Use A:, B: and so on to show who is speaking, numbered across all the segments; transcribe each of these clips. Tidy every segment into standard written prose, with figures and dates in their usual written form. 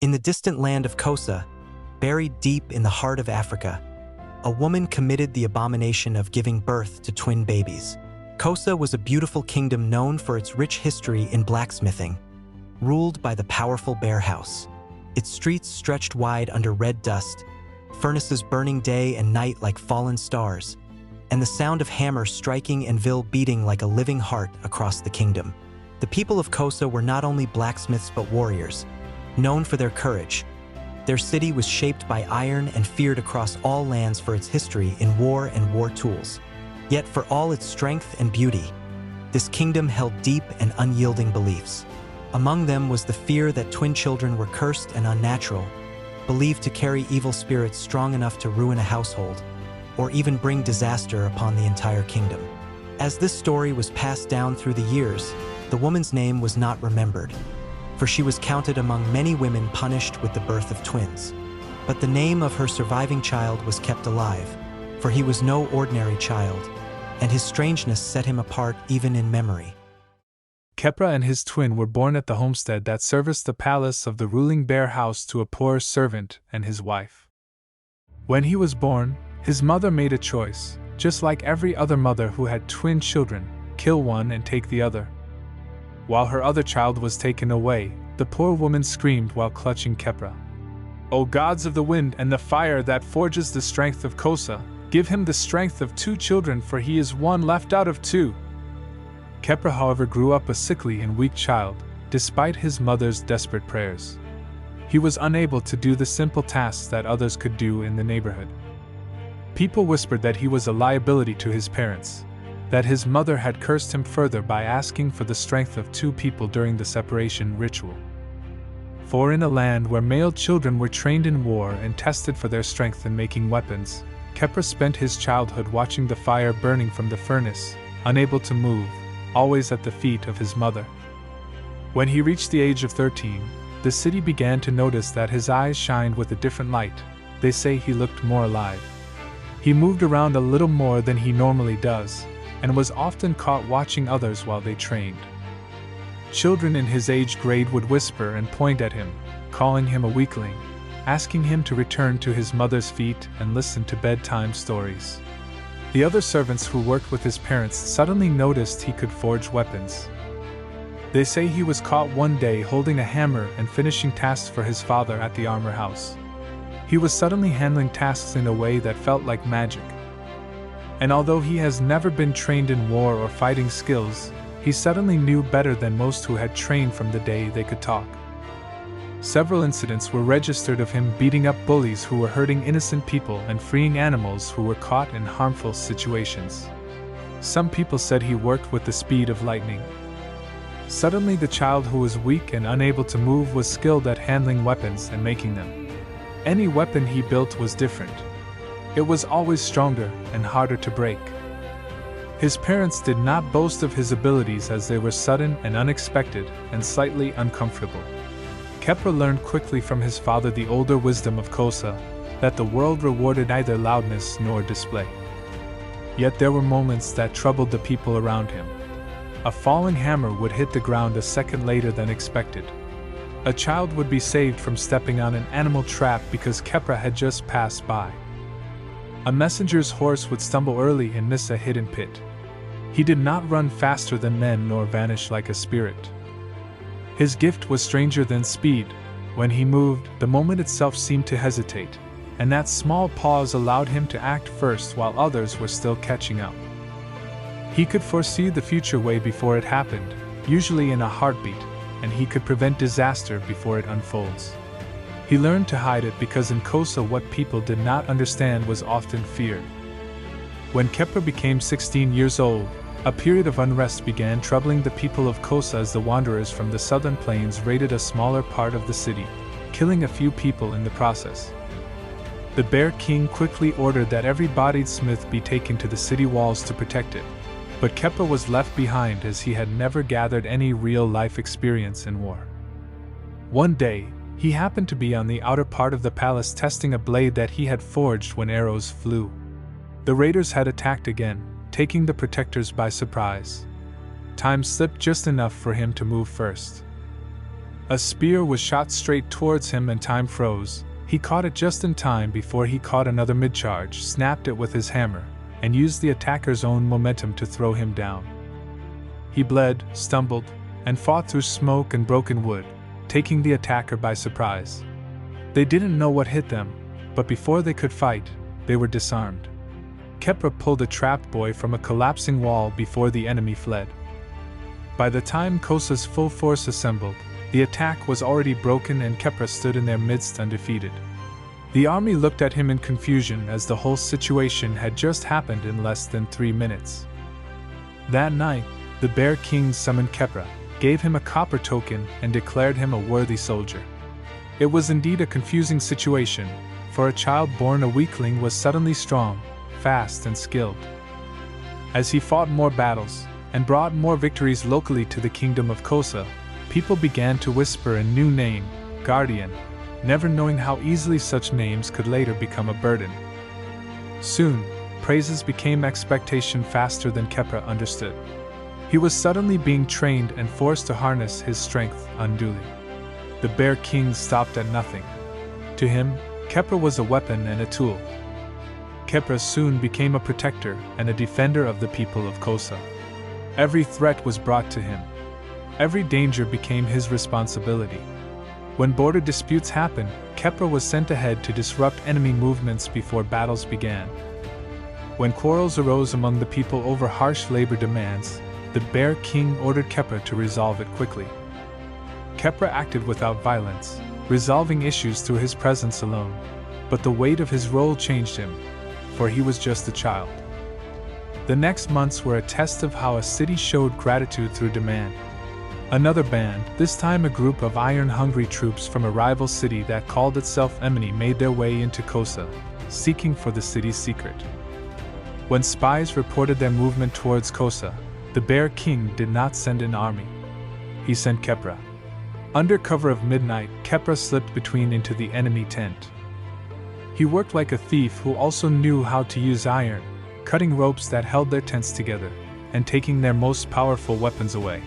A: In the distant land of Kosa, buried deep in the heart of Africa, a woman committed the abomination of giving birth to twin babies. Kosa was a beautiful kingdom known for its rich history in blacksmithing, ruled by the powerful bear house. Its streets stretched wide under red dust, furnaces burning day and night like fallen stars, and the sound of hammers striking and vill beating like a living heart across the kingdom. The people of Kosa were not only blacksmiths but warriors, known for their courage. Their city was shaped by iron and feared across all lands for its history in war and war tools. Yet for all its strength and beauty, this kingdom held deep and unyielding beliefs. Among them was the fear that twin children were cursed and unnatural, believed to carry evil spirits strong enough to ruin a household, or even bring disaster upon the entire kingdom. As this story was passed down through the years, the woman's name was not remembered, for she was counted among many women punished with the birth of twins. But the name of her surviving child was kept alive, for he was no ordinary child, and his strangeness set him apart even in memory.
B: Khepra and his twin were born at the homestead that serviced the palace of the ruling bear house to a poor servant and his wife. When he was born, his mother made a choice, just like every other mother who had twin children, kill one and take the other. While her other child was taken away, the poor woman screamed while clutching Khepra. "O gods of the wind and the fire that forges the strength of Kosa, give him the strength of 2 children, for he is one left out of 2. Khepra, however, grew up a sickly and weak child, despite his mother's desperate prayers. He was unable to do the simple tasks that others could do in the neighborhood. People whispered that he was a liability to his parents, that his mother had cursed him further by asking for the strength of 2 people during the separation ritual. For in a land where male children were trained in war and tested for their strength in making weapons, Khepra spent his childhood watching the fire burning from the furnace, unable to move, always at the feet of his mother. When he reached the age of 13, the city began to notice that his eyes shined with a different light. They say he looked more alive. He moved around a little more than he normally does, and was often caught watching others while they trained. Children in his age grade would whisper and point at him, calling him a weakling, asking him to return to his mother's feet and listen to bedtime stories. The other servants who worked with his parents suddenly noticed he could forge weapons. They say he was caught one day holding a hammer and finishing tasks for his father at the armor house. He was suddenly handling tasks in a way that felt like magic. And although he has never been trained in war or fighting skills, he suddenly knew better than most who had trained from the day they could talk. Several incidents were registered of him beating up bullies who were hurting innocent people and freeing animals who were caught in harmful situations. Some people said he worked with the speed of lightning. Suddenly, the child who was weak and unable to move was skilled at handling weapons and making them. Any weapon he built was different. It was always stronger and harder to break. His parents did not boast of his abilities as they were sudden and unexpected and slightly uncomfortable. Khepra learned quickly from his father the older wisdom of Kosa, that the world rewarded neither loudness nor display. Yet there were moments that troubled the people around him. A falling hammer would hit the ground a second later than expected. A child would be saved from stepping on an animal trap because Khepra had just passed by. A messenger's horse would stumble early and miss a hidden pit. He did not run faster than men nor vanish like a spirit. His gift was stranger than speed. When he moved, the moment itself seemed to hesitate, and that small pause allowed him to act first while others were still catching up. He could foresee the future way before it happened, usually in a heartbeat, and he could prevent disaster before it unfolds. He learned to hide it because in Kosa what people did not understand was often feared. When Khepra became 16 years old, a period of unrest began troubling the people of Kosa as the wanderers from the southern plains raided a smaller part of the city, killing a few people in the process. The Bear King quickly ordered that every bodied smith be taken to the city walls to protect it, but Khepra was left behind as he had never gathered any real-life experience in war. One day, he happened to be on the outer part of the palace testing a blade that he had forged when arrows flew. The raiders had attacked again, taking the protectors by surprise. Time slipped just enough for him to move first. A spear was shot straight towards him and time froze. He caught it just in time before he caught another mid-charge, snapped it with his hammer, and used the attacker's own momentum to throw him down. He bled, stumbled, and fought through smoke and broken wood, taking the attacker by surprise. They didn't know what hit them, but before they could fight, they were disarmed. Khepra pulled a trapped boy from a collapsing wall before the enemy fled. By the time Kosa's full force assembled, the attack was already broken and Khepra stood in their midst undefeated. The army looked at him in confusion as the whole situation had just happened in less than 3 minutes. That night, the Bear King summoned Khepra, gave him a copper token, and declared him a worthy soldier. It was indeed a confusing situation, for a child born a weakling was suddenly strong, fast, and skilled. As he fought more battles, and brought more victories locally to the kingdom of Kosa, people began to whisper a new name, Guardian, never knowing how easily such names could later become a burden. Soon, praises became expectation faster than Khepra understood. He was suddenly being trained and forced to harness his strength unduly. The Bear King stopped at nothing. To him, Khepra was a weapon and a tool. Khepra soon became a protector and a defender of the people of Kosa. Every threat was brought to him. Every danger became his responsibility. When border disputes happened, Khepra was sent ahead to disrupt enemy movements before battles began. When quarrels arose among the people over harsh labor demands, the Bear King ordered Khepra to resolve it quickly. Khepra acted without violence, resolving issues through his presence alone, but the weight of his role changed him, for he was just a child. The next months were a test of how a city showed gratitude through demand. Another band, this time a group of iron-hungry troops from a rival city that called itself Emini, made their way into Kosa, seeking for the city's secret. When spies reported their movement towards Kosa, the Bear King did not send an army. He sent Khepra. Under cover of midnight, Khepra slipped between into the enemy tent. He worked like a thief who also knew how to use iron, cutting ropes that held their tents together, and taking their most powerful weapons away.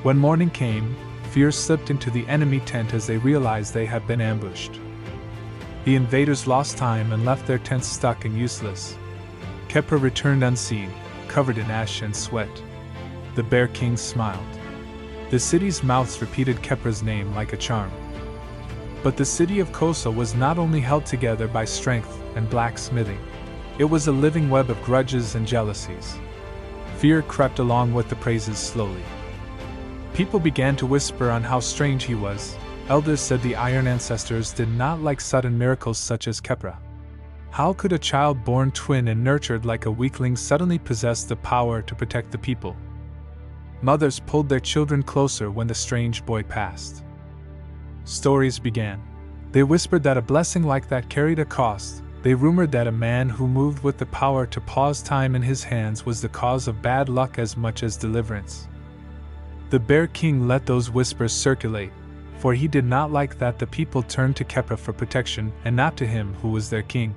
B: When morning came, fear slipped into the enemy tent as they realized they had been ambushed. The invaders lost time and left their tents stuck and useless. Khepra returned unseen, covered in ash and sweat. The Bear King smiled. The city's mouths repeated Khepra's name like a charm. But the city of Kosa was not only held together by strength and blacksmithing. It was a living web of grudges and jealousies. Fear crept along with the praises slowly. People began to whisper on how strange he was. Elders said the Iron ancestors did not like sudden miracles such as Khepra. How could a child born twin and nurtured like a weakling suddenly possess the power to protect the people? Mothers pulled their children closer when the strange boy passed. Stories began. They whispered that a blessing like that carried a cost. They rumored that a man who moved with the power to pause time in his hands was the cause of bad luck as much as deliverance. The Bear King let those whispers circulate, for he did not like that the people turned to Khepra for protection and not to him who was their king.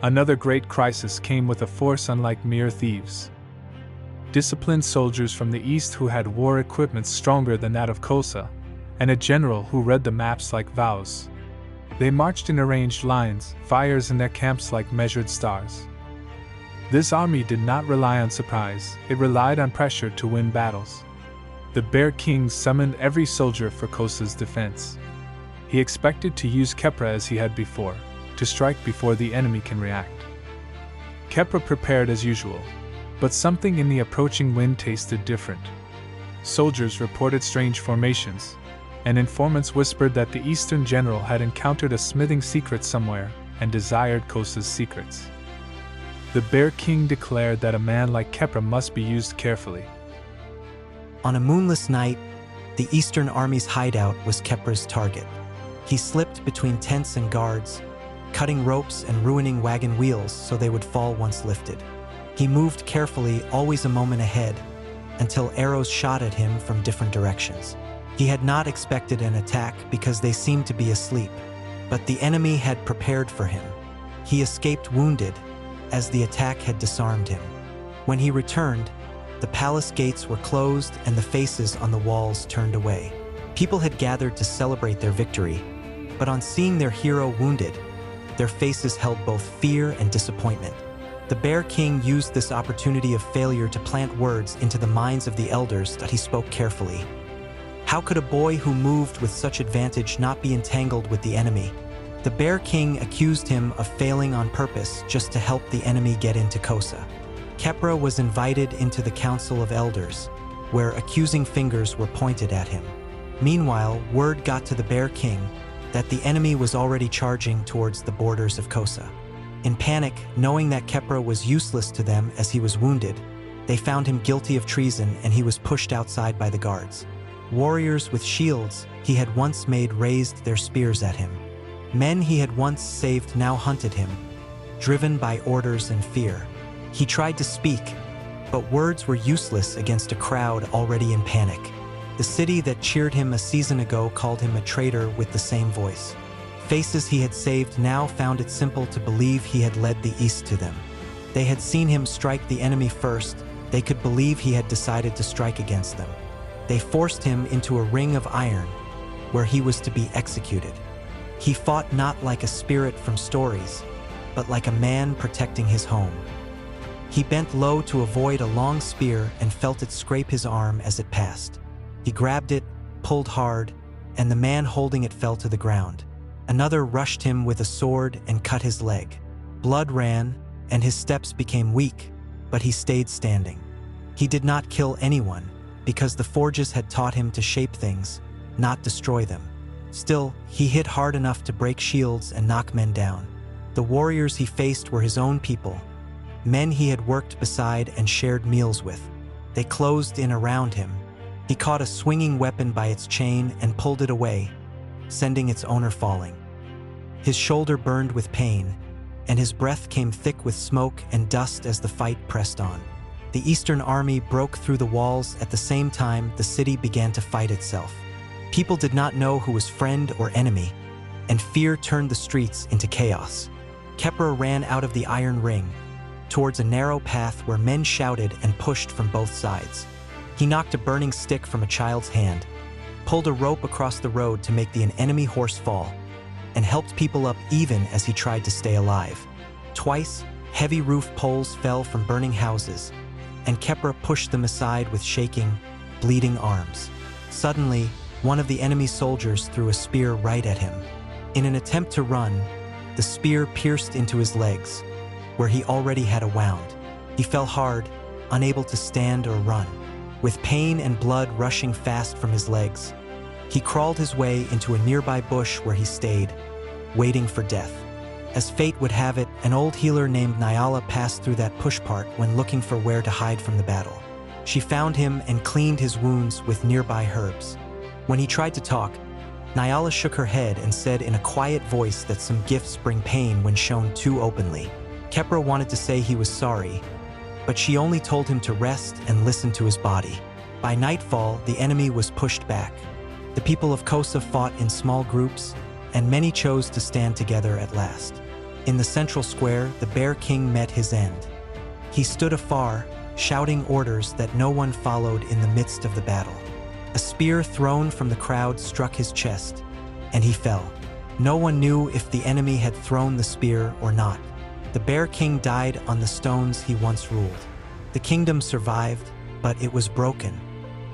B: Another great crisis came with a force unlike mere thieves. Disciplined soldiers from the east who had war equipment stronger than that of Kosa, and a general who read the maps like vows. They marched in arranged lines, fires in their camps like measured stars. This army did not rely on surprise, it relied on pressure to win battles. The Bear King summoned every soldier for Kosa's defense. He expected to use Khepra as he had before, to strike before the enemy can react. Khepra prepared as usual, but something in the approaching wind tasted different. Soldiers reported strange formations, and informants whispered that the eastern general had encountered a smithing secret somewhere and desired Kosa's secrets. The Bear King declared that a man like Khepra must be used carefully.
A: On a moonless night, the Eastern Army's hideout was Khepra's target. He slipped between tents and guards, cutting ropes and ruining wagon wheels so they would fall once lifted. He moved carefully, always a moment ahead, until arrows shot at him from different directions. He had not expected an attack because they seemed to be asleep, but the enemy had prepared for him. He escaped wounded, as the attack had disarmed him. When he returned, the palace gates were closed and the faces on the walls turned away. People had gathered to celebrate their victory, but on seeing their hero wounded, their faces held both fear and disappointment. The Bear King used this opportunity of failure to plant words into the minds of the elders that he spoke carefully. How could a boy who moved with such advantage not be entangled with the enemy? The Bear King accused him of failing on purpose just to help the enemy get into Kosa. Khepra was invited into the Council of Elders, where accusing fingers were pointed at him. Meanwhile, word got to the Bear King that the enemy was already charging towards the borders of Kosa. In panic, knowing that Khepra was useless to them as he was wounded, they found him guilty of treason and he was pushed outside by the guards. Warriors with shields he had once made raised their spears at him. Men he had once saved now hunted him, driven by orders and fear. He tried to speak, but words were useless against a crowd already in panic. The city that cheered him a season ago called him a traitor with the same voice. Faces he had saved now found it simple to believe he had led the East to them. They had seen him strike the enemy first. They could believe he had decided to strike against them. They forced him into a ring of iron, where he was to be executed. He fought not like a spirit from stories, but like a man protecting his home. He bent low to avoid a long spear and felt it scrape his arm as it passed. He grabbed it, pulled hard, and the man holding it fell to the ground. Another rushed him with a sword and cut his leg. Blood ran, and his steps became weak, but he stayed standing. He did not kill anyone, because the forges had taught him to shape things, not destroy them. Still, he hit hard enough to break shields and knock men down. The warriors he faced were his own people, men he had worked beside and shared meals with. They closed in around him. He caught a swinging weapon by its chain and pulled it away, sending its owner falling. His shoulder burned with pain, and his breath came thick with smoke and dust as the fight pressed on. The Eastern Army broke through the walls at the same time the city began to fight itself. People did not know who was friend or enemy, and fear turned the streets into chaos. Khepra ran out of the iron ring, towards a narrow path where men shouted and pushed from both sides. He knocked a burning stick from a child's hand, pulled a rope across the road to make the enemy horse fall, and helped people up even as he tried to stay alive. Twice, heavy roof poles fell from burning houses, and Khepra pushed them aside with shaking, bleeding arms. Suddenly, one of the enemy soldiers threw a spear right at him. In an attempt to run, the spear pierced into his legs, where he already had a wound. He fell hard, unable to stand or run. With pain and blood rushing fast from his legs, he crawled his way into a nearby bush where he stayed, waiting for death. As fate would have it, an old healer named Nyala passed through that push part when looking for where to hide from the battle. She found him and cleaned his wounds with nearby herbs. When he tried to talk, Nyala shook her head and said in a quiet voice that some gifts bring pain when shown too openly. Khepra wanted to say he was sorry, but she only told him to rest and listen to his body. By nightfall, the enemy was pushed back. The people of Kosa fought in small groups, and many chose to stand together at last. In the central square, the Bear King met his end. He stood afar, shouting orders that no one followed in the midst of the battle. A spear thrown from the crowd struck his chest, and he fell. No one knew if the enemy had thrown the spear or not. The Bear King died on the stones he once ruled. The kingdom survived, but it was broken.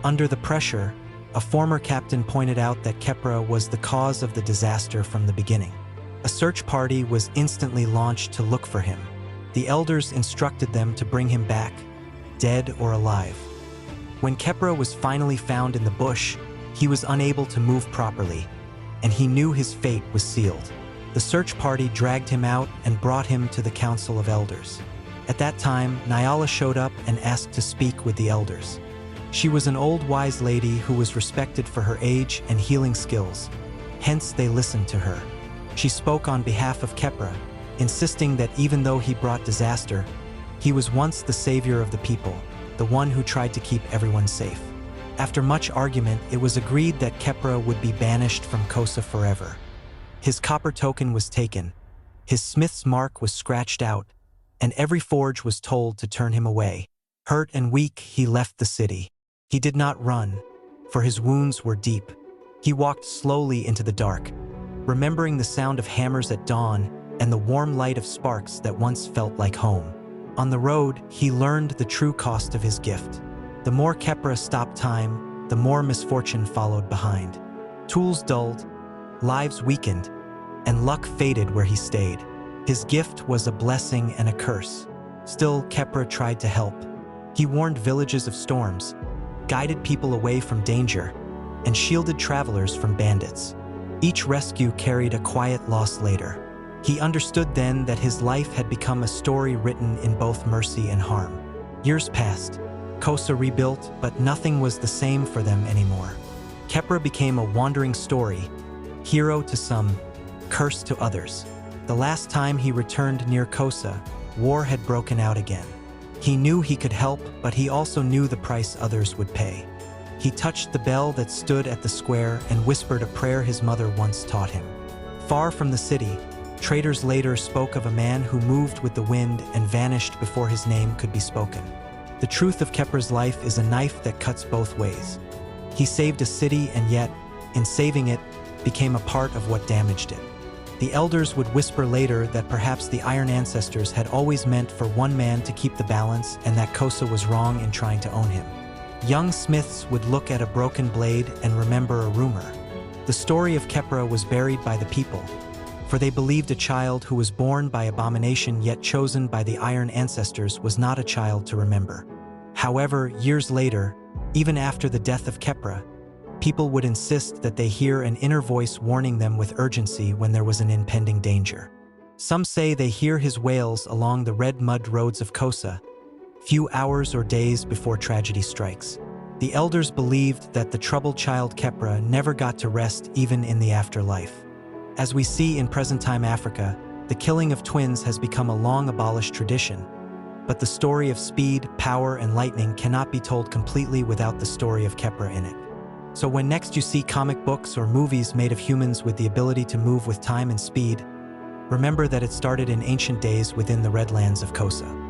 A: Under the pressure, a former captain pointed out that Khepra was the cause of the disaster from the beginning. A search party was instantly launched to look for him. The elders instructed them to bring him back, dead or alive. When Khepra was finally found in the bush, he was unable to move properly, and he knew his fate was sealed. The search party dragged him out and brought him to the Council of Elders. At that time, Nyala showed up and asked to speak with the elders. She was an old wise lady who was respected for her age and healing skills, hence they listened to her. She spoke on behalf of Khepra, insisting that even though he brought disaster, he was once the savior of the people, the one who tried to keep everyone safe. After much argument, it was agreed that Khepra would be banished from Kosa forever. His copper token was taken, his smith's mark was scratched out, and every forge was told to turn him away. Hurt and weak, he left the city. He did not run, for his wounds were deep. He walked slowly into the dark, remembering the sound of hammers at dawn and the warm light of sparks that once felt like home. On the road, he learned the true cost of his gift. The more Khepra stopped time, the more misfortune followed behind. Tools dulled, lives weakened, and luck faded where he stayed. His gift was a blessing and a curse. Still, Khepra tried to help. He warned villages of storms, guided people away from danger, and shielded travelers from bandits. Each rescue carried a quiet loss later. He understood then that his life had become a story written in both mercy and harm. Years passed. Kosa rebuilt, but nothing was the same for them anymore. Khepra became a wandering story, hero to some, curse to others. The last time he returned near Kosa, war had broken out again. He knew he could help, but he also knew the price others would pay. He touched the bell that stood at the square and whispered a prayer his mother once taught him. Far from the city, traders later spoke of a man who moved with the wind and vanished before his name could be spoken. The truth of Khepra's life is a knife that cuts both ways. He saved a city and yet, in saving it, became a part of what damaged it. The elders would whisper later that perhaps the Iron Ancestors had always meant for one man to keep the balance and that Kosa was wrong in trying to own him. Young smiths would look at a broken blade and remember a rumor. The story of Khepra was buried by the people, for they believed a child who was born by abomination yet chosen by the Iron Ancestors was not a child to remember. However, years later, even after the death of Khepra, people would insist that they hear an inner voice warning them with urgency when there was an impending danger. Some say they hear his wails along the red mud roads of Kosa, few hours or days before tragedy strikes. The elders believed that the troubled child Khepra never got to rest even in the afterlife. As we see in present-time Africa, the killing of twins has become a long-abolished tradition, but the story of speed, power, and lightning cannot be told completely without the story of Khepra in it. So when next you see comic books or movies made of humans with the ability to move with time and speed, remember that it started in ancient days within the Redlands of Kosa.